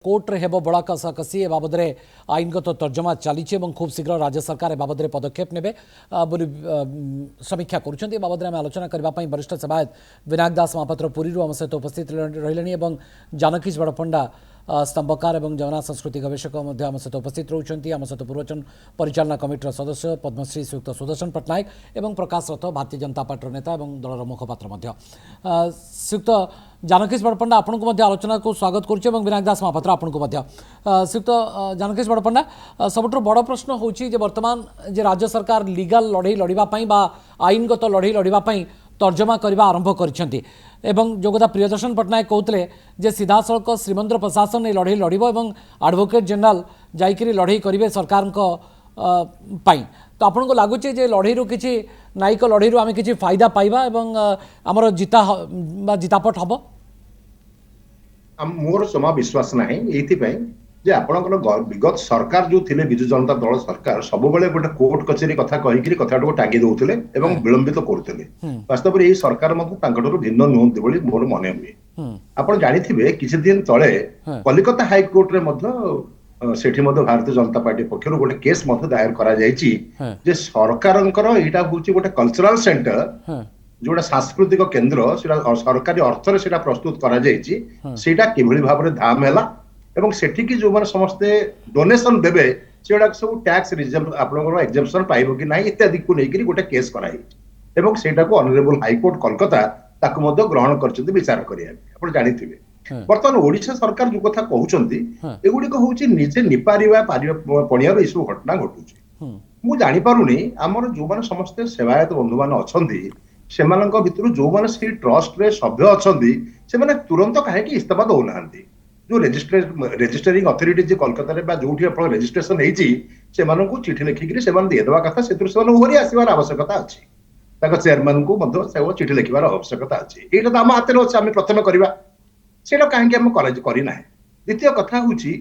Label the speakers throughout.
Speaker 1: Court रे हेबो बड़ा कसाकसी ए बाबद रे आईनगत तर्जमा चली खूब शीघ्र राज्य सरकार ए बाबद रे पदक्षेप नेबे बोली समीक्षा करुछन्ती। ए बाबद रे हम आलोचना करबा पई वरिष्ठ सेवायत विनायक दास महापात्र पुरी रु हम सहित उपस्थित रहिलेनी एवं जानकी बड़पंडा स्तंभकार और जगन्नाथ संस्कृति गवेषक आम सहित उपस्थित रोचंती। आम सहित पूर्वचन परिचालना कमिटर सदस्य पद्मश्री श्रीयुक्त सुदर्शन पट्टनायक एवं प्रकाश रथ भारतीय जनता पार्टी नेता और दलर मुखपात्र श्रीयुक्त जानकी बड़पंडा आपन को आलोचना को स्वागत करुच्चे और विनायक दास महापात्र आपन को श्रीयुक्त जानकी बड़पंडा सबुठ बड़ प्रश्न हूँ बर्तमान जे राज्य सरकार लीगल लड़ई लड़ाई आईनगत लड़ई लड़ाई तर्जमा करने आरंभ करिसेंती एवं जो कथा प्रियदर्शन पट्टनायक कहते जे सीधा सड़क श्रीमंदिर प्रशासन ये लड़ई लड़ब और एडवोकेट जनरल जाइकरी लड़ई करेंगे सरकार तो आपन को लगुच जे लड़ई किसी न्यायिक लड़ई आम कि फायदा पाइबा एवं आमर जितापट हम
Speaker 2: मोर जमा विश्वास ना जे आपणकर विगत सरकार जो थिले बिजु जनता दल सरकार सब बेले गोटे कोर्ट कचेरी कथा कहीकि कथाटा टांगी दौले और विलंबित करुले। वास्तव में यही सरकार भिन्न नुहति बोली मोर मन हुए। आप जानी किसी दिन तले कलिकता हाईकोर्ट रे सेठी भारतीय जनता पार्टी पक्षर गोटे केस दायर कर सरकार गोटे कल्चरल सेंटर जोटा सांस्कृतिक केन्द्र सरकारी अर्थ प्रस्तुत कर भाव में धाम है एवं सेठिकी जो माने समस्ते डोनेशन देबे सेडा सब टैक्स आपनकर एग्जेम्पशन पाइबो कि नाही इत्यादि को लेकिन गोटे केस कराई एवं सेटा को ऑनरेबल हाई कोर्ट कोलकाता ताको मध्य ग्रहण करछन्ती विचार करिया आपण जानिथिबे। वर्तमान ओडिशा सरकार जो कथा कहउछन्ती एगुडी को होउची निजे निपारिबा पणियार इसु घटना घटुची। मु जानि पारुनी हमर जो माने समस्ते सेवायत बंधु माने अछन्ती सेमानक भितरु जो माने सी ट्रस्ट रे सभ्य अछन्ती से माने तुरंत काहे कि इस्तीफा दउ नाहंती। जो रेजिस्टरिंग अथॉरिटी जो कोलकाता रे बा जोठी आपण रजिस्ट्रेशन हेची से मानन को चिठी लिखिकरी से मान दे देवा कथा सेतुर से मान उहरी आसीबार आवश्यकता अछि। ताको चेयरमैन को मध्य से चिठी लिखिबार आवश्यकता अछि। एटा त हम हाते अछि हम प्रथम करबा सेटा काहे कि हम कॉलेज करी नाही। द्वितीय कथा होची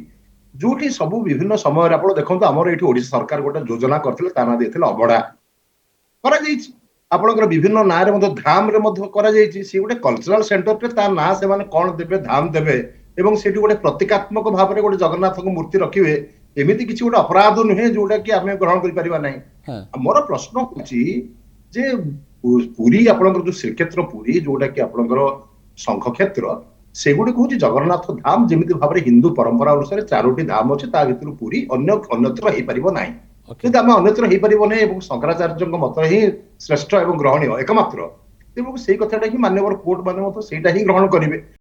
Speaker 2: जोठी सब विभिन्न समय आपण देखंतु हमर एठी ओडिशा सरकार गोटे योजना करथिले ताना देथिले अबडा करा जाईछि आपनकर विभिन्न ना रे मध्य धाम रे मध्य करा जाईछि। से गोटे कल्चरल सेंटर रे ता ना से माने कोन देबे धाम देबे एवं सेठी गोटे प्रतीकात्मक भाव में गोटे जगन्नाथ मूर्ति रखिए एमती किसी गोटे अपराध नुहे जोटा कि आम ग्रहण कर मोर प्रश्न जे पुरी आपनकर जो श्रीक्षेत्र पुरी जोटा कि आपनकर शंख क्षेत्र सेगुड़ी हूँ जगन्नाथ धाम जमी भाव में हिंदू परंपरा अनुसार चारोटी धाम अच्छे ता भर पुरी अन्यत्र हो पार ना कि आम अन्यत्र हो पार ना शंकराचार्य मत ही श्रेष्ठ और ग्रहणीय एकमात्र तेणु से कथाटा ही मान्यवर कोर्ट मैंने ग्रहण करेंगे।